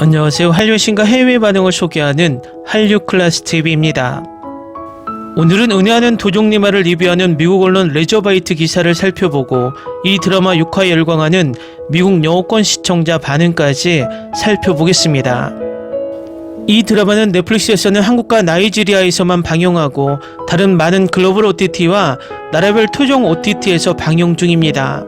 안녕하세요. 한류신과 해외 반응을 소개하는 한류클래스TV입니다. 오늘은 은혜하는 도종리마를 리뷰하는 미국 언론 레저바이트 기사를 살펴보고 이 드라마 6화에 열광하는 미국 영어권 시청자 반응까지 살펴보겠습니다. 이 드라마는 넷플릭스에서는 한국과 나이지리아에서만 방영하고 다른 많은 글로벌 OTT와 나라별 토종 OTT에서 방영 중입니다.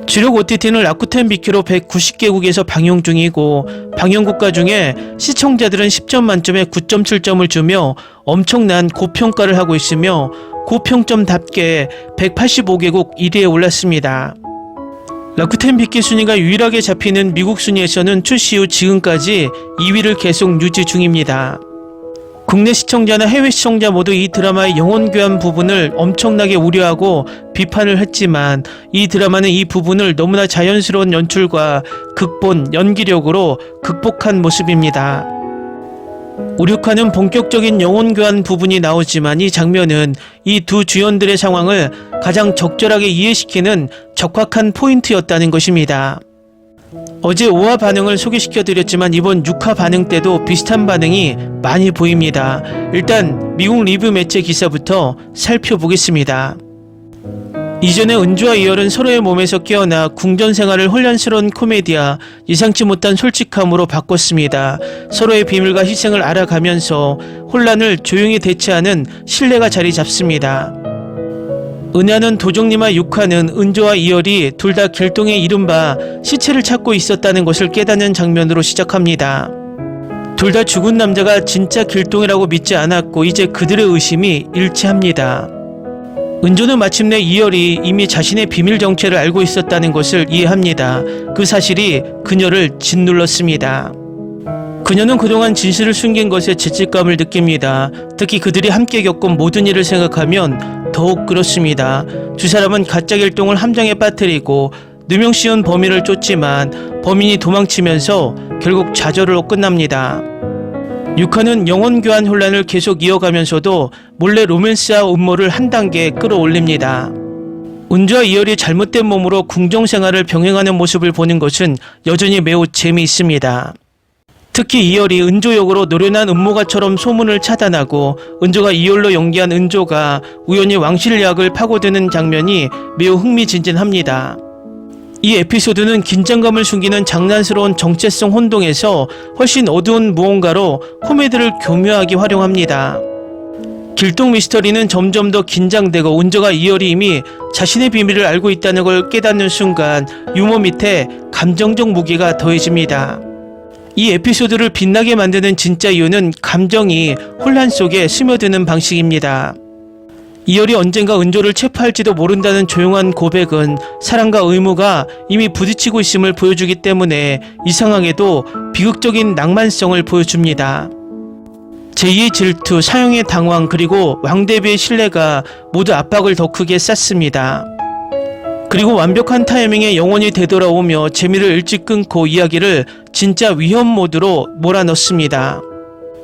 주력 OTT는 라쿠텐 비키로 190개국에서 방영 중이고 방영 국가 중에 시청자들은 10점 만점에 9.7점을 주며 엄청난 고평가를 하고 있으며 고평점답게 185개국 1위에 올랐습니다. 라쿠텐 비키 순위가 유일하게 잡히는 미국 순위에서는 출시 후 지금까지 2위를 계속 유지 중입니다. 국내 시청자나 해외 시청자 모두 이 드라마의 영혼 교환 부분을 엄청나게 우려하고 비판을 했지만 이 드라마는 이 부분을 너무나 자연스러운 연출과 극본, 연기력으로 극복한 모습입니다. 5, 6화는 본격적인 영혼 교환 부분이 나오지만 이 장면은 이 두 주연들의 상황을 가장 적절하게 이해시키는 적확한 포인트였다는 것입니다. 어제 5화 반응을 소개시켜드렸지만 이번 6화 반응 때도 비슷한 반응이 많이 보입니다. 일단 미국 리뷰 매체 기사부터 살펴보겠습니다. 이전에 은주와 이열은 서로의 몸에서 깨어나 궁전 생활을 혼란스러운 코미디와 예상치 못한 솔직함으로 바꿨습니다. 서로의 비밀과 희생을 알아가면서 혼란을 조용히 대처하는 신뢰가 자리 잡습니다. 은혜하는 도종리마 6화는 은조와 이열이 둘 다 길동의 이른바 시체를 찾고 있었다는 것을 깨닫는 장면으로 시작합니다. 둘 다 죽은 남자가 진짜 길동이라고 믿지 않았고 이제 그들의 의심이 일치합니다. 은조는 마침내 이열이 이미 자신의 비밀 정체를 알고 있었다는 것을 이해합니다. 그 사실이 그녀를 짓눌렀습니다. 그녀는 그동안 진실을 숨긴 것에 죄책감을 느낍니다. 특히 그들이 함께 겪은 모든 일을 생각하면 더욱 그렇습니다. 두 사람은 가짜 길동을 함정에 빠뜨리고 누명씌운 범인을 쫓지만 범인이 도망치면서 결국 좌절로 끝납니다. 6화는 영혼 교환 혼란을 계속 이어가면서도 몰래 로맨스와 음모를 한 단계 끌어올립니다. 은주와 이열이 잘못된 몸으로 궁정 생활을 병행하는 모습을 보는 것은 여전히 매우 재미있습니다. 특히 이열이 은조 역으로 노련한 음모가처럼 소문을 차단하고 은조가 이열로 연기한 은조가 우연히 왕실약을 파고드는 장면이 매우 흥미진진합니다. 이 에피소드는 긴장감을 숨기는 장난스러운 정체성 혼동에서 훨씬 어두운 무언가로 코미디를 교묘하게 활용합니다. 길동 미스터리는 점점 더 긴장되고 은조가 이열이 이미 자신의 비밀을 알고 있다는 걸 깨닫는 순간 유머 밑에 감정적 무게가 더해집니다. 이 에피소드를 빛나게 만드는 진짜 이유는 감정이 혼란 속에 스며드는 방식입니다. 이열이 언젠가 은조를 체포할지도 모른다는 조용한 고백은 사랑과 의무가 이미 부딪히고 있음을 보여주기 때문에 이상하게도 비극적인 낭만성을 보여줍니다. 제2의 질투, 사형의 당황, 그리고 왕 대비의 신뢰가 모두 압박을 더 크게 쌓습니다. 그리고 완벽한 타이밍에 영혼이 되돌아오며 재미를 일찍 끊고 이야기를 진짜 위험 모드로 몰아넣습니다.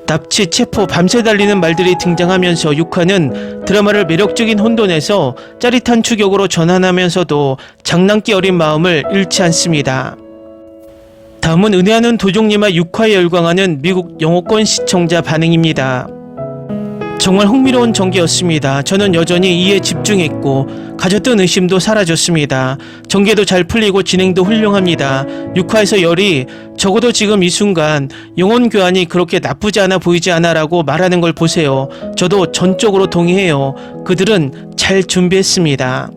납치, 체포, 밤새 달리는 말들이 등장하면서 6화는 드라마를 매력적인 혼돈에서 짜릿한 추격으로 전환하면서도 장난기 어린 마음을 잃지 않습니다. 다음은 은혜하는 도종리마 6화에 열광하는 미국 영어권 시청자 반응입니다. 정말 흥미로운 전개였습니다. 저는 여전히 이에 집중했고 가졌던 의심도 사라졌습니다. 전개도 잘 풀리고 진행도 훌륭합니다. 6화에서 열이 적어도 지금 이 순간 영혼 교환이 그렇게 나쁘지 않아 보이지 않아 라고 말하는 걸 보세요. 저도 전적으로 동의해요. 그들은 잘 준비했습니다.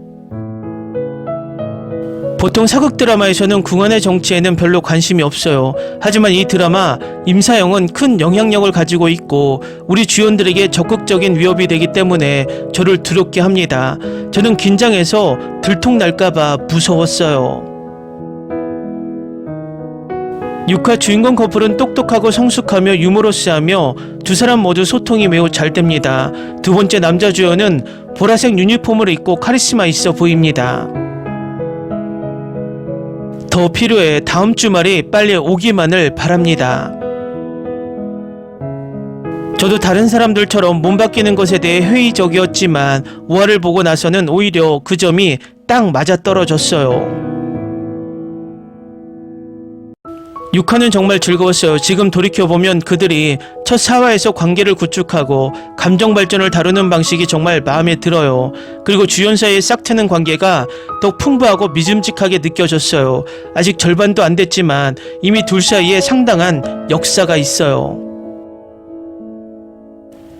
보통 사극 드라마에서는 궁안의 정치에는 별로 관심이 없어요. 하지만 이 드라마 임사영은 큰 영향력을 가지고 있고 우리 주연들에게 적극적인 위협이 되기 때문에 저를 두렵게 합니다. 저는 긴장해서 들통날까봐 무서웠어요. 6화 주인공 커플은 똑똑하고 성숙하며 유머러스하며 두 사람 모두 소통이 매우 잘 됩니다. 두 번째 남자 주연은 보라색 유니폼을 입고 카리스마 있어 보입니다. 더 필요해. 다음 주말이 빨리 오기만을 바랍니다. 저도 다른 사람들처럼 몸 바뀌는 것에 대해 회의적이었지만 5화를 보고 나서는 오히려 그 점이 딱 맞아떨어졌어요. 6화는 정말 즐거웠어요. 지금 돌이켜보면 그들이 첫 4화에서 관계를 구축하고 감정 발전을 다루는 방식이 정말 마음에 들어요. 그리고 주연 사이의 싹 트는 관계가 더 풍부하고 믿음직하게 느껴졌어요. 아직 절반도 안 됐지만 이미 둘 사이에 상당한 역사가 있어요.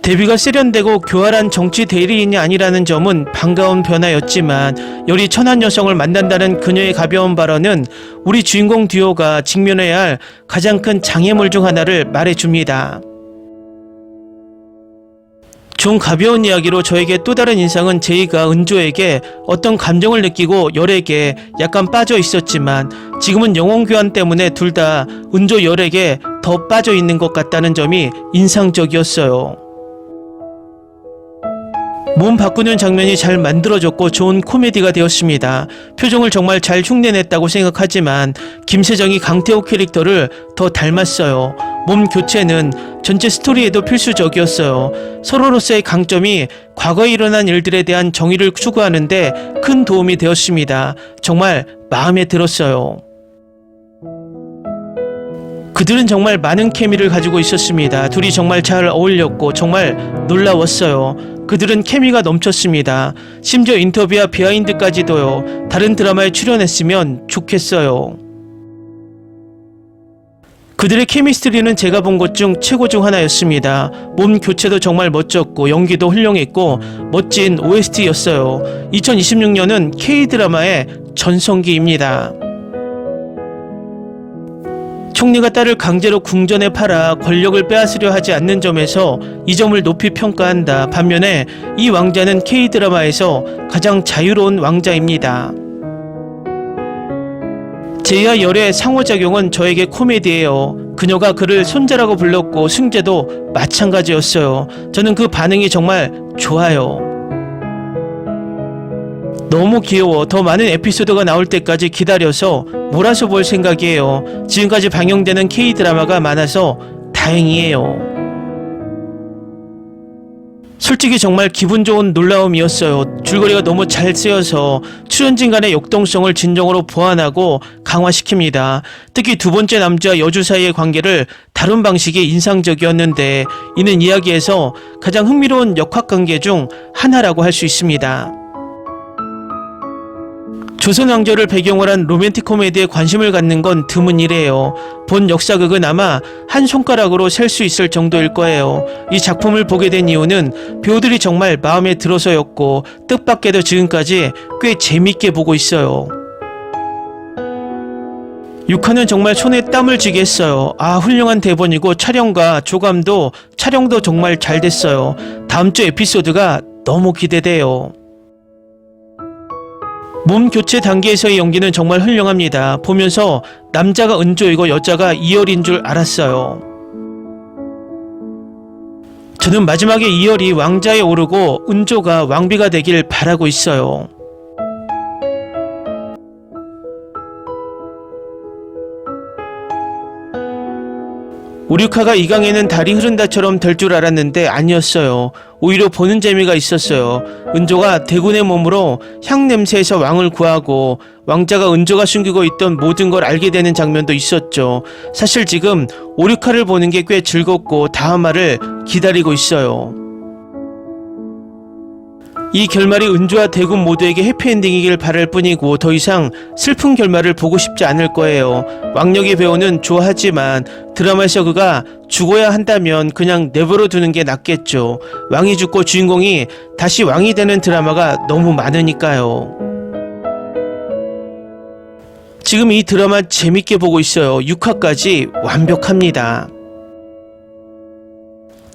데뷔가 세련되고 교활한 정치 대리인이 아니라는 점은 반가운 변화였지만 열이 천한 여성을 만난다는 그녀의 가벼운 발언은 우리 주인공 듀오가 직면해야 할 가장 큰 장애물 중 하나를 말해줍니다. 좀 가벼운 이야기로 저에게 또 다른 인상은 제이가 은조에게 어떤 감정을 느끼고 열에게 약간 빠져 있었지만 지금은 영혼 교환 때문에 둘 다 은조 열에게 더 빠져 있는 것 같다는 점이 인상적이었어요. 몸 바꾸는 장면이 잘 만들어졌고 좋은 코미디가 되었습니다. 표정을 정말 잘 흉내냈다고 생각하지만 김세정이 강태호 캐릭터를 더 닮았어요. 몸 교체는 전체 스토리에도 필수적이었어요. 서로로서의 강점이 과거에 일어난 일들에 대한 정의를 추구하는데 큰 도움이 되었습니다. 정말 마음에 들었어요. 그들은 정말 많은 케미를 가지고 있었습니다. 둘이 정말 잘 어울렸고 정말 놀라웠어요. 그들은 케미가 넘쳤습니다. 심지어 인터뷰와 비하인드까지도요. 다른 드라마에 출연했으면 좋겠어요. 그들의 케미스트리는 제가 본 것 중 최고 중 하나였습니다. 몸 교체도 정말 멋졌고 연기도 훌륭했고 멋진 OST였어요. 2026년은 K드라마의 전성기입니다. 총리가 딸을 강제로 궁전에 팔아 권력을 빼앗으려 하지 않는 점에서 이 점을 높이 평가한다. 반면에 이 왕자는 K드라마에서 가장 자유로운 왕자입니다. 제이와 열의 상호작용은 저에게 코미디예요. 그녀가 그를 손자라고 불렀고 승재도 마찬가지였어요. 저는 그 반응이 정말 좋아요. 너무 귀여워. 더 많은 에피소드가 나올 때까지 기다려서 몰아서 볼 생각이에요. 지금까지 방영되는 K드라마가 많아서 다행이에요. 솔직히 정말 기분 좋은 놀라움이었어요. 줄거리가 너무 잘 쓰여서 출연진 간의 역동성을 진정으로 보완하고 강화시킵니다. 특히 두 번째 남자와 여주 사이의 관계를 다룬 방식이 인상적이었는데 이는 이야기에서 가장 흥미로운 역학관계 중 하나라고 할 수 있습니다. 조선 왕조를 배경으로 한 로맨틱 코미디에 관심을 갖는 건 드문 일이에요. 본 역사극은 아마 한 손가락으로 셀 수 있을 정도일 거예요. 이 작품을 보게 된 이유는 배우들이 정말 마음에 들어서였고 뜻밖에도 지금까지 꽤 재밌게 보고 있어요. 6화는 정말 손에 땀을 쥐게 했어요. 훌륭한 대본이고 촬영도 정말 잘 됐어요. 다음 주 에피소드가 너무 기대돼요. 몸 교체 단계에서의 연기는 정말 훌륭합니다. 보면서 남자가 은조이고 여자가 이열인 줄 알았어요. 저는 마지막에 이열이 왕자에 오르고 은조가 왕비가 되길 바라고 있어요. 오류카가 이강에는 달이 흐른다처럼 될 줄 알았는데 아니었어요. 오히려 보는 재미가 있었어요. 은조가 대군의 몸으로 향 냄새에서 왕을 구하고 왕자가 은조가 숨기고 있던 모든 걸 알게 되는 장면도 있었죠. 사실 지금 오류카를 보는 게 꽤 즐겁고 다음 화를 기다리고 있어요. 이 결말이 은조와 대군 모두에게 해피엔딩이길 바랄 뿐이고 더 이상 슬픈 결말을 보고 싶지 않을 거예요. 왕력의 배우는 좋아하지만 드라마에서 그가 죽어야 한다면 그냥 내버려 두는 게 낫겠죠. 왕이 죽고 주인공이 다시 왕이 되는 드라마가 너무 많으니까요. 지금 이 드라마 재밌게 보고 있어요. 6화까지 완벽합니다.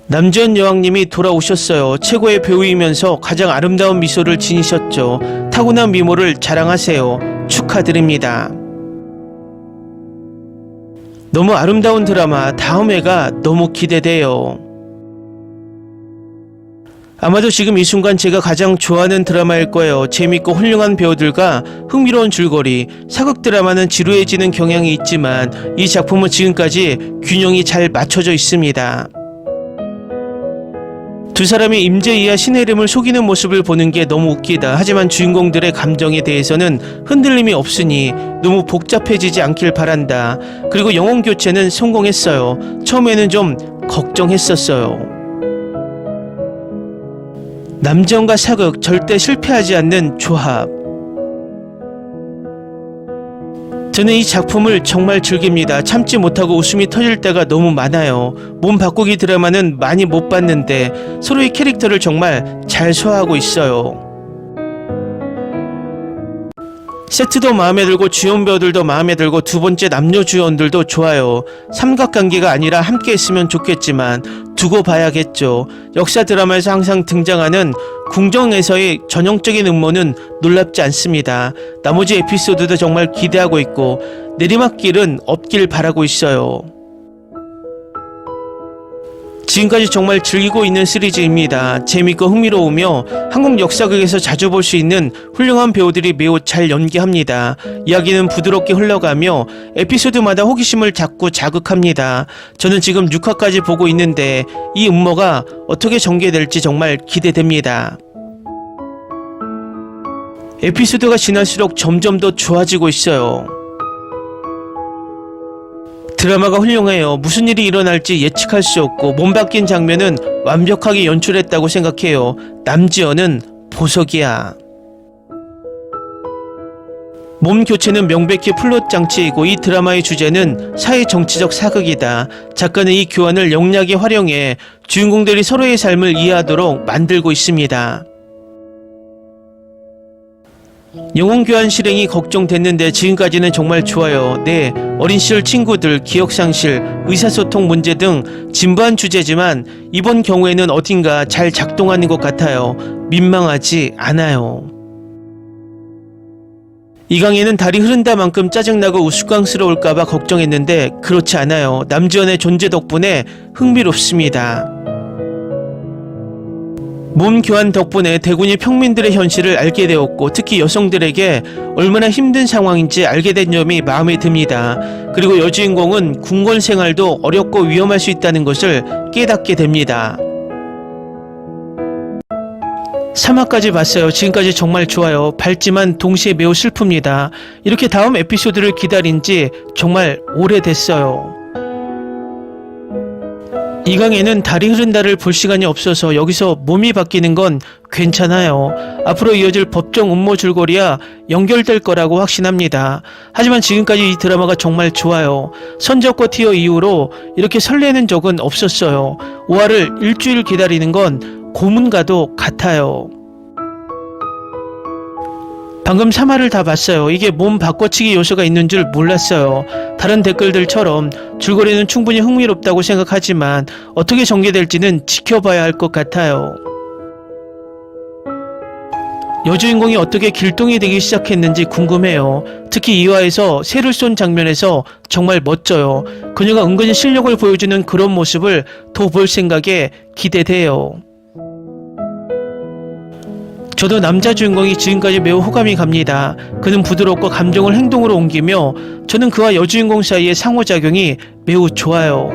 남주현 여왕님이 돌아오셨어요. 최고의 배우이면서 가장 아름다운 미소를 지니셨죠. 타고난 미모를 자랑하세요. 축하드립니다. 너무 아름다운 드라마 다음 회가 너무 기대돼요. 아마도 지금 이 순간 제가 가장 좋아하는 드라마일 거예요. 재밌고 훌륭한 배우들과 흥미로운 줄거리, 사극 드라마는 지루해지는 경향이 있지만 이 작품은 지금까지 균형이 잘 맞춰져 있습니다. 두 사람이 임재희와 신혜림을 속이는 모습을 보는 게 너무 웃기다. 하지만 주인공들의 감정에 대해서는 흔들림이 없으니 너무 복잡해지지 않길 바란다. 그리고 영혼 교체는 성공했어요. 처음에는 좀 걱정했었어요. 남정과 사극 절대 실패하지 않는 조합. 저는 이 작품을 정말 즐깁니다. 참지 못하고 웃음이 터질 때가 너무 많아요. 몸 바꾸기 드라마는 많이 못 봤는데 서로의 캐릭터를 정말 잘 소화하고 있어요. 세트도 마음에 들고 주연 배우들도 마음에 들고 두 번째 남녀 주연들도 좋아요. 삼각관계가 아니라 함께 했으면 좋겠지만 두고 봐야겠죠. 역사 드라마에서 항상 등장하는 궁정에서의 전형적인 음모는 놀랍지 않습니다. 나머지 에피소드도 정말 기대하고 있고 내리막길은 없길 바라고 있어요. 지금까지 정말 즐기고 있는 시리즈입니다. 재밌고 흥미로우며 한국 역사극에서 자주 볼 수 있는 훌륭한 배우들이 매우 잘 연기합니다. 이야기는 부드럽게 흘러가며 에피소드마다 호기심을 자꾸 자극합니다. 저는 지금 6화까지 보고 있는데 이 음모가 어떻게 전개될지 정말 기대됩니다. 에피소드가 지날수록 점점 더 좋아지고 있어요. 드라마가 훌륭해요. 무슨 일이 일어날지 예측할 수 없고 몸 바뀐 장면은 완벽하게 연출했다고 생각해요. 남지연은 보석이야. 몸 교체는 명백히 플롯 장치이고 이 드라마의 주제는 사회 정치적 사극이다. 작가는 이 교환을 영리하게 활용해 주인공들이 서로의 삶을 이해하도록 만들고 있습니다. 영혼교환 실행이 걱정됐는데 지금까지는 정말 좋아요. 네, 어린 시절 친구들, 기억상실, 의사소통 문제 등 진부한 주제지만 이번 경우에는 어딘가 잘 작동하는 것 같아요. 민망하지 않아요. 이 강에는 달이 흐른다 만큼 짜증나고 우스꽝스러울까봐 걱정했는데 그렇지 않아요. 남지연의 존재 덕분에 흥미롭습니다. 몸 교환 덕분에 대군이 평민들의 현실을 알게 되었고 특히 여성들에게 얼마나 힘든 상황인지 알게 된 점이 마음에 듭니다. 그리고 여주인공은 궁궐 생활도 어렵고 위험할 수 있다는 것을 깨닫게 됩니다. 3화까지 봤어요. 지금까지 정말 좋아요. 밝지만 동시에 매우 슬픕니다. 이렇게 다음 에피소드를 기다린 지 정말 오래됐어요. 이 강에는 달이 흐른다를 볼 시간이 없어서 여기서 몸이 바뀌는 건 괜찮아요. 앞으로 이어질 법정 음모 줄거리와 연결될 거라고 확신합니다. 하지만 지금까지 이 드라마가 정말 좋아요. 선적과 티어 이후로 이렇게 설레는 적은 없었어요. 5화를 일주일 기다리는 건 고문과도 같아요. 방금 3화를 다 봤어요. 이게 몸 바꿔치기 요소가 있는 줄 몰랐어요. 다른 댓글들처럼 줄거리는 충분히 흥미롭다고 생각하지만 어떻게 전개될지는 지켜봐야 할 것 같아요. 여주인공이 어떻게 길동이 되기 시작했는지 궁금해요. 특히 2화에서 새를 쏜 장면에서 정말 멋져요. 그녀가 은근히 실력을 보여주는 그런 모습을 더 볼 생각에 기대돼요. 저도 남자 주인공이 지금까지 매우 호감이 갑니다. 그는 부드럽고 감정을 행동으로 옮기며 저는 그와 여주인공 사이의 상호작용이 매우 좋아요.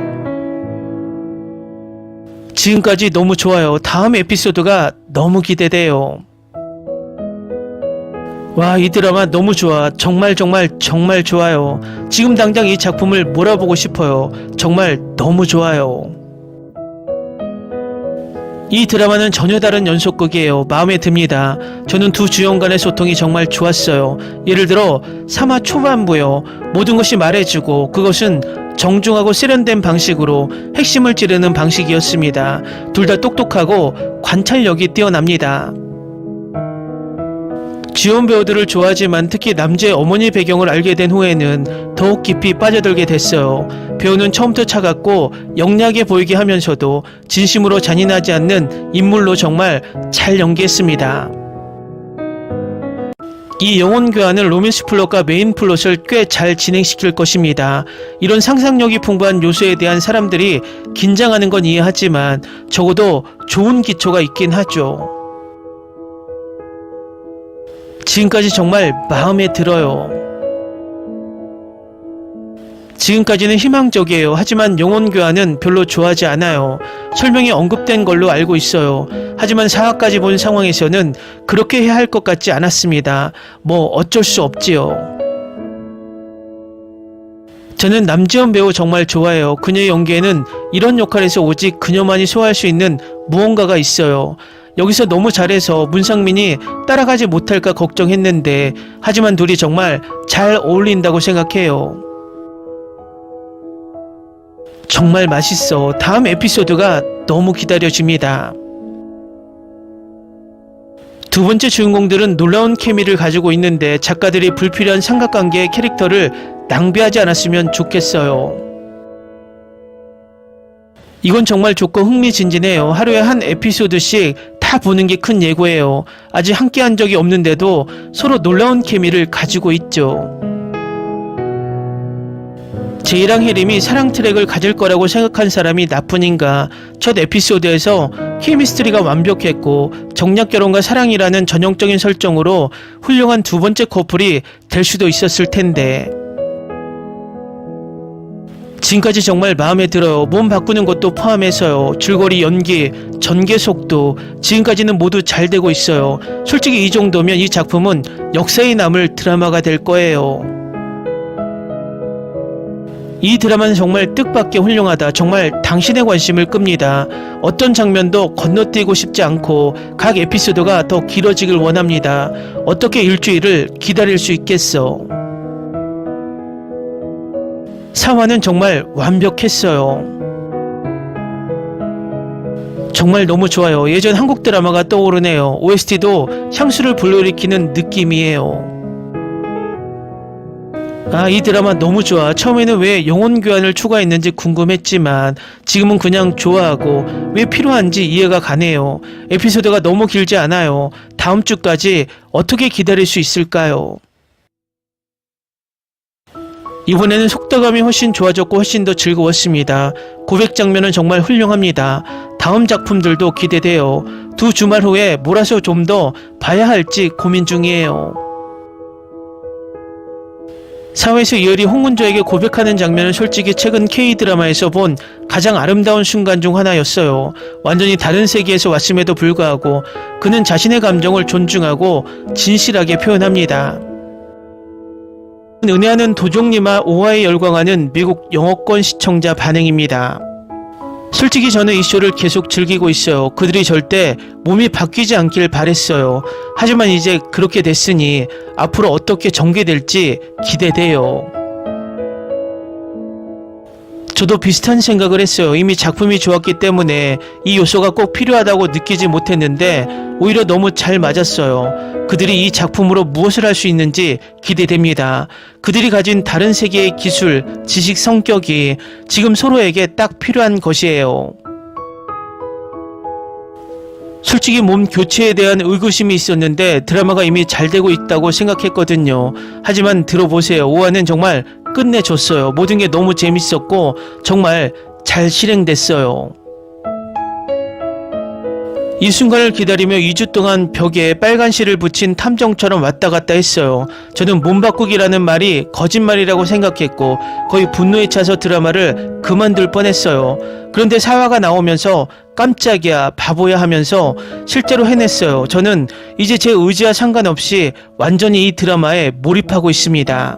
지금까지 너무 좋아요. 다음 에피소드가 너무 기대돼요. 와, 이 드라마 너무 좋아. 정말 좋아요. 지금 당장 이 작품을 몰아보고 싶어요. 정말 너무 좋아요. 이 드라마는 전혀 다른 연속극이에요. 마음에 듭니다. 저는 두 주연 간의 소통이 정말 좋았어요. 예를 들어 3화 초반부요. 모든 것이 말해주고 그것은 정중하고 세련된 방식으로 핵심을 찌르는 방식이었습니다. 둘 다 똑똑하고 관찰력이 뛰어납니다. 주연 배우들을 좋아하지만 특히 남자의 어머니 배경을 알게 된 후에는 더욱 깊이 빠져들게 됐어요. 배우는 처음부터 차갑고 영리하게 보이게 하면서도 진심으로 잔인하지 않는 인물로 정말 잘 연기했습니다. 이 영혼 교환은 로맨스 플롯과 메인 플롯을 꽤 잘 진행시킬 것입니다. 이런 상상력이 풍부한 요소에 대한 사람들이 긴장하는 건 이해하지만 적어도 좋은 기초가 있긴 하죠. 지금까지 정말 마음에 들어요. 지금까지는 희망적이에요. 하지만 영혼 교환은 별로 좋아하지 않아요. 설명이 언급된 걸로 알고 있어요. 하지만 4화까지 본 상황에서는 그렇게 해야 할 것 같지 않았습니다. 뭐 어쩔 수 없지요. 저는 남지원 배우 정말 좋아해요. 그녀의 연기에는 이런 역할에서 오직 그녀만이 소화할 수 있는 무언가가 있어요. 여기서 너무 잘해서 문상민이 따라가지 못할까 걱정했는데 하지만 둘이 정말 잘 어울린다고 생각해요. 정말 맛있어. 다음 에피소드가 너무 기다려집니다. 두 번째 주인공들은 놀라운 케미를 가지고 있는데 작가들이 불필요한 삼각관계의 캐릭터를 낭비하지 않았으면 좋겠어요. 이건 정말 좋고 흥미진진해요. 하루에 한 에피소드씩 다 보는 게 큰 예고예요. 아직 함께 한 적이 없는데도 서로 놀라운 케미를 가지고 있죠. 제이랑 혜림이 사랑 트랙을 가질 거라고 생각한 사람이 나뿐인가. 첫 에피소드에서 케미스트리가 완벽했고 정략 결혼과 사랑이라는 전형적인 설정으로 훌륭한 두 번째 커플이 될 수도 있었을 텐데 지금까지 정말 마음에 들어요. 몸 바꾸는 것도 포함해서요. 줄거리, 연기, 전개 속도 지금까지는 모두 잘 되고 있어요. 솔직히 이 정도면 이 작품은 역사에 남을 드라마가 될 거예요. 이 드라마는 정말 뜻밖의 훌륭하다. 정말 당신의 관심을 끕니다. 어떤 장면도 건너뛰고 싶지 않고 각 에피소드가 더 길어지길 원합니다. 어떻게 일주일을 기다릴 수 있겠어. 4화는 정말 완벽했어요. 정말 너무 좋아요. 예전 한국 드라마가 떠오르네요. OST도 향수를 불러일으키는 느낌이에요. 이 드라마 너무 좋아. 처음에는 왜 영혼 교환을 추가했는지 궁금했지만 지금은 그냥 좋아하고 왜 필요한지 이해가 가네요. 에피소드가 너무 길지 않아요. 다음 주까지 어떻게 기다릴 수 있을까요? 이번에는 속도감이 훨씬 좋아졌고 훨씬 더 즐거웠습니다. 고백 장면은 정말 훌륭합니다. 다음 작품들도 기대돼요. 두 주말 후에 몰아서 좀 더 봐야 할지 고민 중이에요. 4화에서 이효리 홍은조에게 고백하는 장면은 솔직히 최근 K드라마에서 본 가장 아름다운 순간 중 하나였어요. 완전히 다른 세계에서 왔음에도 불구하고 그는 자신의 감정을 존중하고 진실하게 표현합니다. 은혜하는 도종님아 5화에 열광하는 미국 영어권 시청자 반응입니다. 솔직히 저는 이 쇼를 계속 즐기고 있어요. 그들이 절대 몸이 바뀌지 않길 바랬어요. 하지만 이제 그렇게 됐으니 앞으로 어떻게 전개될지 기대돼요. 저도 비슷한 생각을 했어요. 이미 작품이 좋았기 때문에 이 요소가 꼭 필요하다고 느끼지 못했는데 오히려 너무 잘 맞았어요. 그들이 이 작품으로 무엇을 할 수 있는지 기대됩니다. 그들이 가진 다른 세계의 기술, 지식, 성격이 지금 서로에게 딱 필요한 것이에요. 솔직히 몸 교체에 대한 의구심이 있었는데 드라마가 이미 잘 되고 있다고 생각했거든요. 하지만 들어보세요. 5화는 정말 끝내줬어요. 모든 게 너무 재밌었고 정말 잘 실행됐어요. 이 순간을 기다리며 2주 동안 벽에 빨간 실을 붙인 탐정처럼 왔다 갔다 했어요. 저는 몸 바꾸기라는 말이 거짓말이라고 생각했고 거의 분노에 차서 드라마를 그만둘 뻔했어요. 그런데 4화가 나오면서 깜짝이야, 바보야 하면서 실제로 해냈어요. 저는 이제 제 의지와 상관없이 완전히 이 드라마에 몰입하고 있습니다.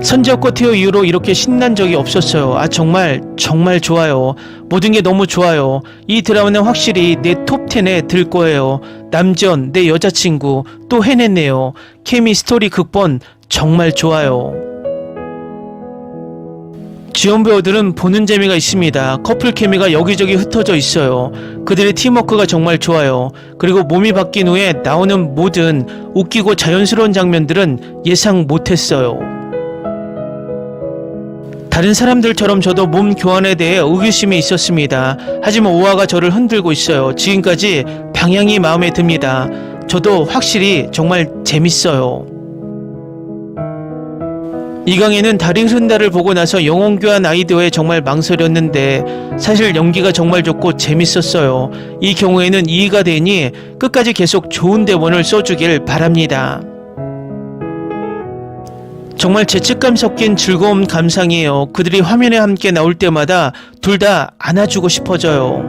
선지엽과 티어 이후로 이렇게 신난 적이 없었어요. 정말 좋아요. 모든 게 너무 좋아요. 이 드라마는 확실히 내 톱10에 들 거예요. 남지연, 내 여자친구 또 해냈네요. 케미, 스토리, 극본 정말 좋아요. 지원 배우들은 보는 재미가 있습니다. 커플 케미가 여기저기 흩어져 있어요. 그들의 팀워크가 정말 좋아요. 그리고 몸이 바뀐 후에 나오는 모든 웃기고 자연스러운 장면들은 예상 못했어요. 다른 사람들처럼 저도 몸 교환에 대해 의구심이 있었습니다. 하지만 5화가 저를 흔들고 있어요. 지금까지 방향이 마음에 듭니다. 저도 확실히 정말 재밌어요. 이강인은 달이 흐른다를 보고 나서 영혼 교환 아이디어에 정말 망설였는데 사실 연기가 정말 좋고 재밌었어요. 이 경우에는 이해가 되니 끝까지 계속 좋은 대본을 써주길 바랍니다. 정말 죄책감 섞인 즐거움 감상이에요. 그들이 화면에 함께 나올 때마다 둘 다 안아주고 싶어져요.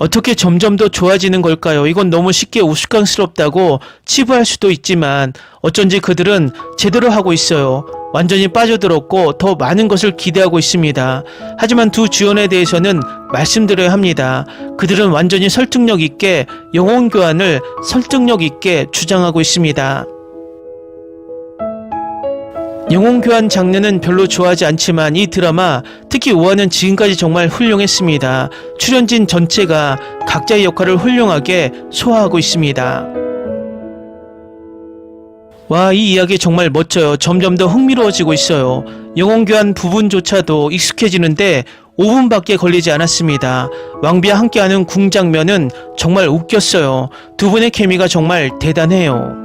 어떻게 점점 더 좋아지는 걸까요? 이건 너무 쉽게 우스꽝스럽다고 치부할 수도 있지만 어쩐지 그들은 제대로 하고 있어요. 완전히 빠져들었고 더 많은 것을 기대하고 있습니다. 하지만 두 주연에 대해서는 말씀드려야 합니다. 그들은 완전히 설득력 있게 영혼 교환을 설득력 있게 주장하고 있습니다. 영혼 교환 장르는 별로 좋아하지 않지만 이 드라마, 특히 5화는 지금까지 정말 훌륭했습니다. 출연진 전체가 각자의 역할을 훌륭하게 소화하고 있습니다. 와, 이 이야기 정말 멋져요. 점점 더 흥미로워지고 있어요. 영혼 교환 부분조차도 익숙해지는데 5분밖에 걸리지 않았습니다. 왕비와 함께하는 궁 장면은 정말 웃겼어요. 두 분의 케미가 정말 대단해요.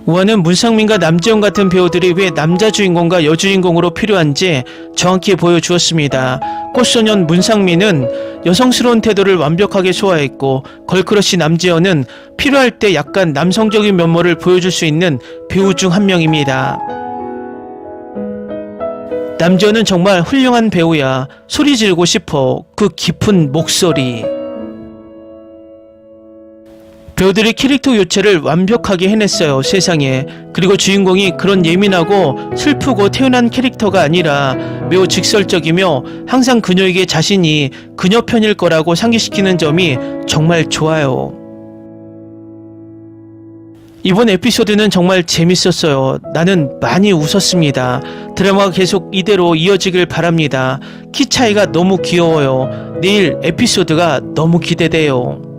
5화는 문상민과 남지현 같은 배우들이 왜 남자 주인공과 여주인공으로 필요한지 정확히 보여주었습니다. 꽃소년 문상민은 여성스러운 태도를 완벽하게 소화했고 걸크러쉬 남지현은 필요할 때 약간 남성적인 면모를 보여줄 수 있는 배우 중 한 명입니다. 남지현은 정말 훌륭한 배우야. 소리 지르고 싶어. 그 깊은 목소리. 배우들이 캐릭터 교체를 완벽하게 해냈어요. 세상에. 그리고 주인공이 그런 예민하고 슬프고 태연한 캐릭터가 아니라 매우 직설적이며 항상 그녀에게 자신이 그녀 편일 거라고 상기시키는 점이 정말 좋아요. 이번 에피소드는 정말 재밌었어요. 나는 많이 웃었습니다. 드라마가 계속 이대로 이어지길 바랍니다. 키 차이가 너무 귀여워요. 내일 에피소드가 너무 기대돼요.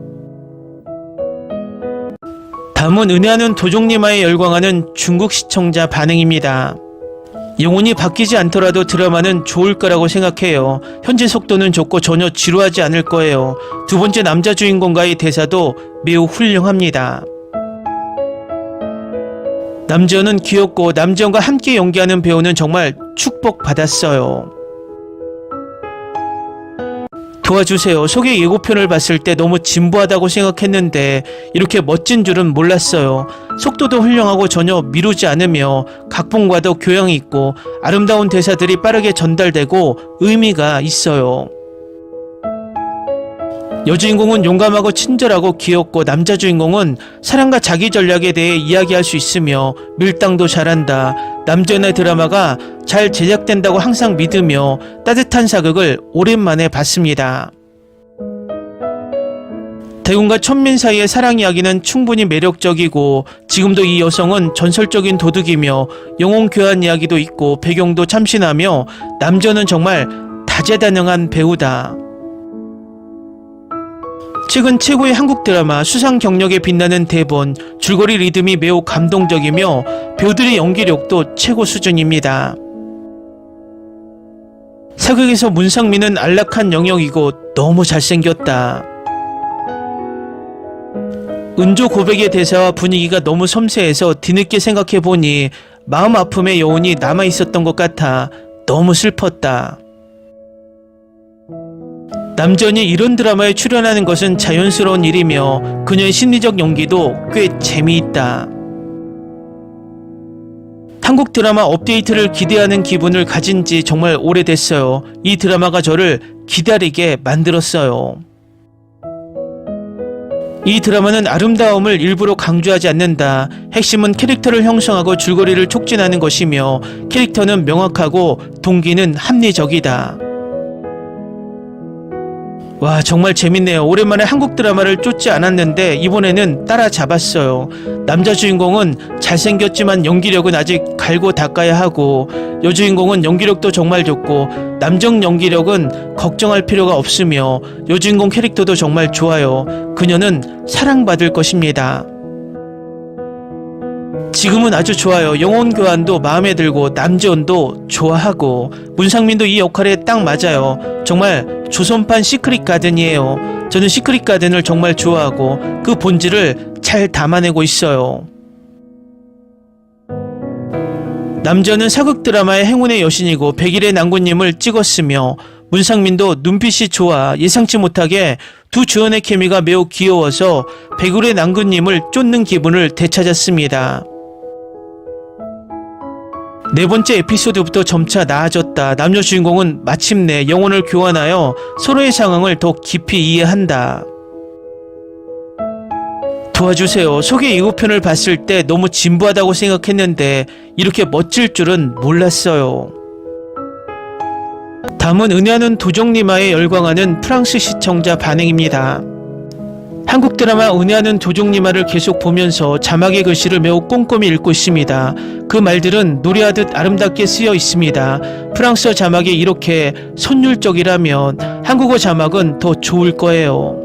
다음은 은혜하는 도종님아에 열광하는 중국 시청자 반응입니다. 영혼이 바뀌지 않더라도 드라마는 좋을 거라고 생각해요. 현재 속도는 좋고 전혀 지루하지 않을 거예요. 두 번째 남자 주인공과의 대사도 매우 훌륭합니다. 남지현은 귀엽고 남지현과 함께 연기하는 배우는 정말 축복받았어요. 도와주세요. 소개 예고편을 봤을 때 너무 진부하다고 생각했는데 이렇게 멋진 줄은 몰랐어요. 속도도 훌륭하고 전혀 미루지 않으며 각본과도 교양이 있고 아름다운 대사들이 빠르게 전달되고 의미가 있어요. 여주인공은 용감하고 친절하고 귀엽고 남자 주인공은 사랑과 자기 전략에 대해 이야기할 수 있으며 밀당도 잘한다. 남지현의 드라마가 잘 제작된다고 항상 믿으며 따뜻한 사극을 오랜만에 봤습니다. 대군과 천민 사이의 사랑 이야기는 충분히 매력적이고 지금도 이 여성은 전설적인 도둑이며 영혼 교환 이야기도 있고 배경도 참신하며 남지현은 정말 다재다능한 배우다. 최근 최고의 한국 드라마 수상 경력에 빛나는 대본, 줄거리 리듬이 매우 감동적이며 배우들의 연기력도 최고 수준입니다. 사극에서 문상민은 안락한 영역이고 너무 잘생겼다. 은조 고백의 대사와 분위기가 너무 섬세해서 뒤늦게 생각해보니 마음 아픔의 여운이 남아있었던 것 같아 너무 슬펐다. 남지현이 이런 드라마에 출연하는 것은 자연스러운 일이며 그녀의 심리적 연기도 꽤 재미있다. 한국 드라마 업데이트를 기대하는 기분을 가진 지 정말 오래됐어요. 이 드라마가 저를 기다리게 만들었어요. 이 드라마는 아름다움을 일부러 강조하지 않는다. 핵심은 캐릭터를 형성하고 줄거리를 촉진하는 것이며 캐릭터는 명확하고 동기는 합리적이다. 와, 정말 재밌네요. 오랜만에 한국 드라마를 쫓지 않았는데 이번에는 따라잡았어요. 남자 주인공은 잘생겼지만 연기력은 아직 갈고 닦아야 하고 여주인공은 연기력도 정말 좋고 남정 연기력은 걱정할 필요가 없으며 여주인공 캐릭터도 정말 좋아요. 그녀는 사랑받을 것입니다. 지금은 아주 좋아요. 영혼 교환도 마음에 들고 남지현도 좋아하고 문상민도 이 역할에 딱 맞아요. 정말 조선판 시크릿 가든이에요. 저는 시크릿 가든을 정말 좋아하고 그 본질을 잘 담아내고 있어요. 남지현은 사극 드라마의 행운의 여신이고 백일의 난군님을 찍었으며 문상민도 눈빛이 좋아 예상치 못하게 두 주연의 케미가 매우 귀여워서 배구의 남근님을 쫓는 기분을 되찾았습니다. 네 번째 에피소드부터 점차 나아졌다. 남녀 주인공은 마침내 영혼을 교환하여 서로의 상황을 더 깊이 이해한다. 도와주세요. 소개 예고편을 봤을 때 너무 진부하다고 생각했는데 이렇게 멋질 줄은 몰랐어요. 다음은 은혜하는 도종님아에 열광하는 프랑스 시청자 반응입니다. 한국 드라마 은혜하는 도종님아를 계속 보면서 자막의 글씨를 매우 꼼꼼히 읽고 있습니다. 그 말들은 노래하듯 아름답게 쓰여 있습니다. 프랑스어 자막이 이렇게 선율적이라면 한국어 자막은 더 좋을 거예요.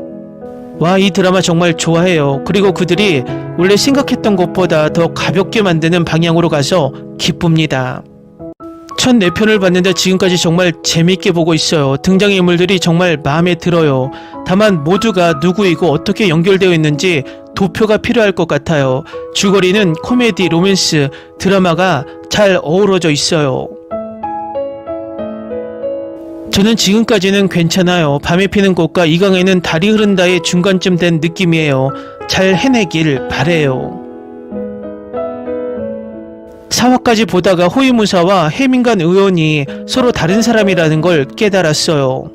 와, 이 드라마 정말 좋아해요. 그리고 그들이 원래 생각했던 것보다 더 가볍게 만드는 방향으로 가서 기쁩니다. 첫 4편을 봤는데 지금까지 정말 재밌게 보고 있어요. 등장인물들이 정말 마음에 들어요. 다만 모두가 누구이고 어떻게 연결되어 있는지 도표가 필요할 것 같아요. 줄거리는 코미디, 로맨스, 드라마가 잘 어우러져 있어요. 저는 지금까지는 괜찮아요. 밤에 피는 꽃과 이강에는 달이 흐른다의 중간쯤 된 느낌이에요. 잘 해내길 바래요. 4화까지 보다가 호위무사와 해민관 의원이 서로 다른 사람이라는 걸 깨달았어요.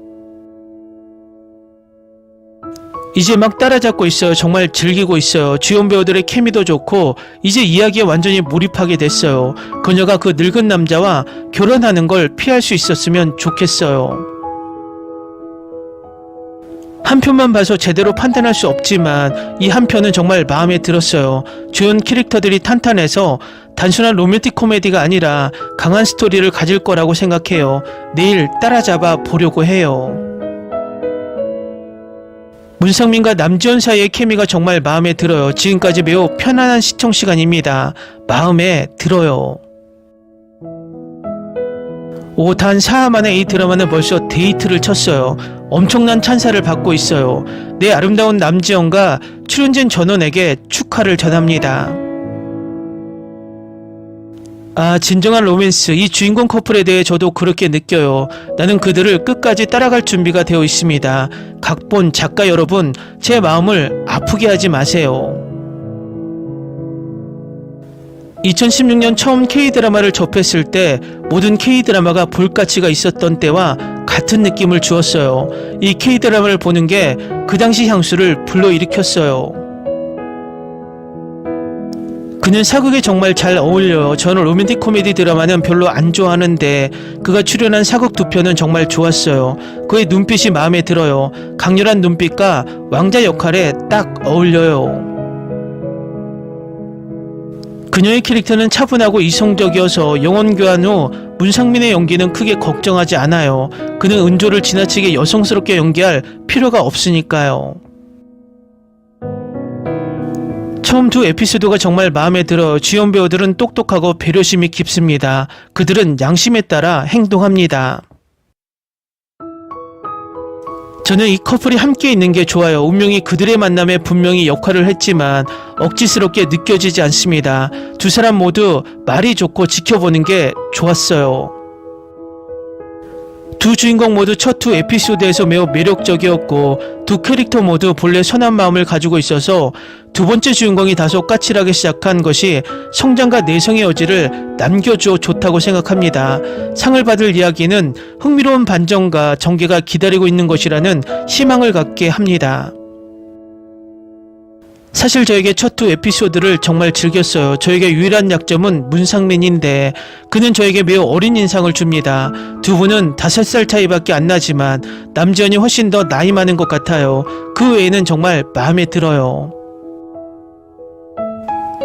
이제 막 따라잡고 있어요. 정말 즐기고 있어요. 주연 배우들의 케미도 좋고 이제 이야기에 완전히 몰입하게 됐어요. 그녀가 그 늙은 남자와 결혼하는 걸 피할 수 있었으면 좋겠어요. 한 편만 봐서 제대로 판단할 수 없지만 이 한 편은 정말 마음에 들었어요. 주연 캐릭터들이 탄탄해서 단순한 로맨틱 코미디가 아니라 강한 스토리를 가질 거라고 생각해요. 내일 따라잡아 보려고 해요. 문상민과 남지현 사이의 케미가 정말 마음에 들어요. 지금까지 매우 편안한 시청 시간입니다. 마음에 들어요. 단 4화 만에 이 드라마는 벌써 데이트를 쳤어요. 엄청난 찬사를 받고 있어요. 내 아름다운 남지현과 출연진 전원에게 축하를 전합니다. 진정한 로맨스. 이 주인공 커플에 대해 저도 그렇게 느껴요. 나는 그들을 끝까지 따라갈 준비가 되어 있습니다. 각본, 작가 여러분, 제 마음을 아프게 하지 마세요. 2016년 처음 K드라마를 접했을 때 모든 K드라마가 볼 가치가 있었던 때와 같은 느낌을 주었어요. 이 K드라마를 보는 게 그 당시 향수를 불러일으켰어요. 그는 사극에 정말 잘 어울려요. 저는 로맨틱 코미디 드라마는 별로 안 좋아하는데 그가 출연한 사극 2편은 정말 좋았어요. 그의 눈빛이 마음에 들어요. 강렬한 눈빛과 왕자 역할에 딱 어울려요. 그녀의 캐릭터는 차분하고 이성적이어서 영혼 교환 후 문상민의 연기는 크게 걱정하지 않아요. 그는 은조를 지나치게 여성스럽게 연기할 필요가 없으니까요. 처음 2 에피소드가 정말 마음에 들어. 주연 배우들은 똑똑하고 배려심이 깊습니다. 그들은 양심에 따라 행동합니다. 저는 이 커플이 함께 있는 게 좋아요. 운명이 그들의 만남에 분명히 역할을 했지만 억지스럽게 느껴지지 않습니다. 두 사람 모두 말이 좋고 지켜보는 게 좋았어요. 두 주인공 모두 첫 2 에피소드에서 매우 매력적이었고 두 캐릭터 모두 본래 선한 마음을 가지고 있어서 두 번째 주인공이 다소 까칠하게 시작한 것이 성장과 내성의 여지를 남겨주어 좋다고 생각합니다. 상을 받을 이야기는 흥미로운 반전과 전개가 기다리고 있는 것이라는 희망을 갖게 합니다. 사실 저에게 첫 2 에피소드를 정말 즐겼어요. 저에게 유일한 약점은 문상민인데 그는 저에게 매우 어린 인상을 줍니다. 두 분은 5살 차이밖에 안 나지만 남지현이 훨씬 더 나이 많은 것 같아요. 그 외에는 정말 마음에 들어요.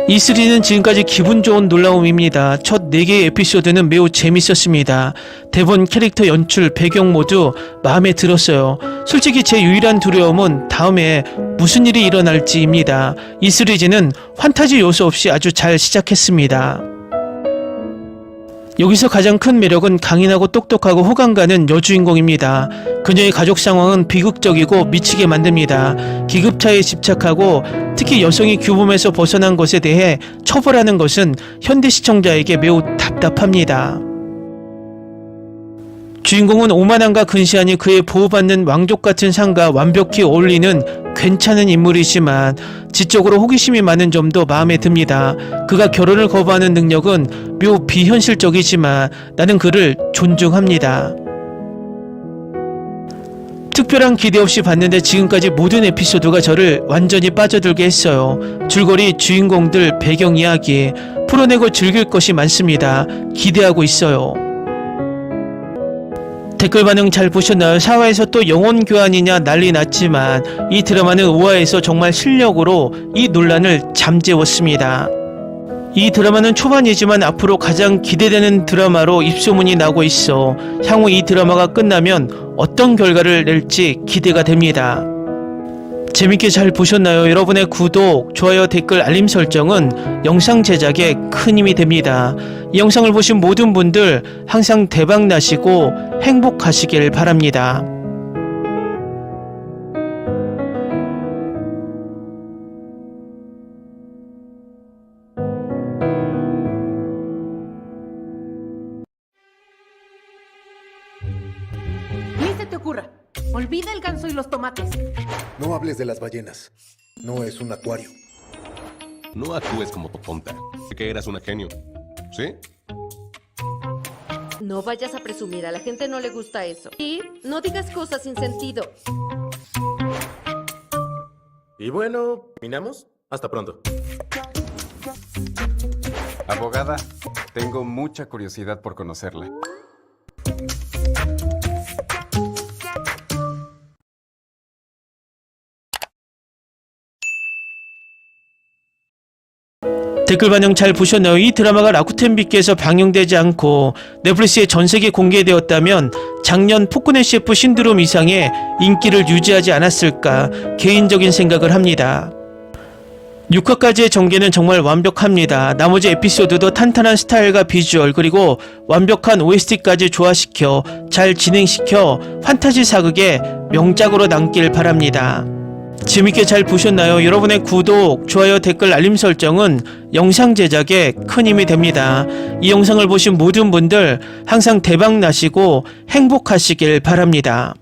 E3는 지금까지 기분 좋은 놀라움입니다. 첫 4개의 에피소드는 매우 재밌었습니다. 대본, 캐릭터 연출, 배경 모두 마음에 들었어요. 솔직히 제 유일한 두려움은 다음에 무슨 일이 일어날지입니다. 이 시리즈는 환타지 요소 없이 아주 잘 시작했습니다. 여기서 가장 큰 매력은 강인하고 똑똑하고 호감 가는 여주인공입니다. 그녀의 가족 상황은 비극적이고 미치게 만듭니다. 기급차에 집착하고 특히 여성이 규범에서 벗어난 것에 대해 처벌하는 것은 현대 시청자에게 매우 답답합니다. 주인공은 오만함과 근시안이 그의 보호받는 왕족 같은 상과 완벽히 어울리는 괜찮은 인물이지만 지적으로 호기심이 많은 점도 마음에 듭니다. 그가 결혼을 거부하는 능력은 묘 비현실적이지만 나는 그를 존중합니다. 특별한 기대 없이 봤는데 지금까지 모든 에피소드가 저를 완전히 빠져들게 했어요. 줄거리, 주인공들, 배경 이야기 풀어내고 즐길 것이 많습니다. 기대하고 있어요. 댓글 반응 잘 보셨나요? 4화에서 또 영혼 교환이냐 난리 났지만 이 드라마는 5화에서 정말 실력으로 이 논란을 잠재웠습니다. 이 드라마는 초반이지만 앞으로 가장 기대되는 드라마로 입소문이 나고 있어 향후 이 드라마가 끝나면 어떤 결과를 낼지 기대가 됩니다. 재밌게 잘 보셨나요? 여러분의 구독, 좋아요, 댓글, 알림 설정은 영상 제작에 큰 힘이 됩니다. 이 영상을 보신 모든 분들 항상 대박 나시고 행복하시길 바랍니다. Ni se te ocurra. Olvida el ganso y los tomates. No hables de las ballenas. No es un acuario. No actúes como tu tonta, que eras una genio. ¿Sí? No vayas a presumir, a la gente no le gusta eso. Y no digas cosas sin sentido. Y bueno, ¿terminamos? Hasta pronto. Abogada, tengo mucha curiosidad por conocerla. 댓글 반응 잘 보셨나요? 이 드라마가 라쿠텐 빅에서 방영되지 않고 넷플릭스에 전세계 공개되었다면 작년 포크네 셰프 신드롬 이상의 인기를 유지하지 않았을까 개인적인 생각을 합니다. 6화까지의 전개는 정말 완벽합니다. 나머지 에피소드도 탄탄한 스타일과 비주얼 그리고 완벽한 OST까지 조화시켜 잘 진행시켜 판타지 사극의 명작으로 남길 바랍니다. 재밌게 잘 보셨나요? 여러분의 구독, 좋아요, 댓글, 알림 설정은 영상 제작에 큰 힘이 됩니다. 이 영상을 보신 모든 분들 항상 대박 나시고 행복하시길 바랍니다.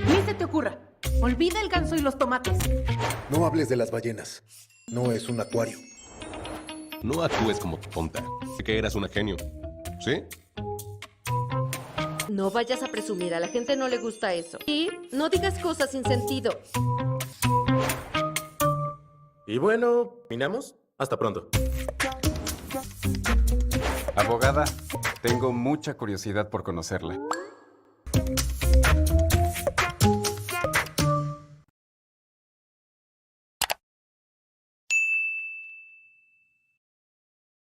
Ni se te ocurra. Olvida el ganso y los tomates. No hables de las ballenas. No es un acuario. No actúes como tu tonta, que eras una genio. ¿Sí? No vayas a presumir, a la gente no le gusta eso. Y no digas cosas sin sentido. Y bueno, ¿terminamos? Hasta pronto. Abogada, tengo mucha curiosidad por conocerla.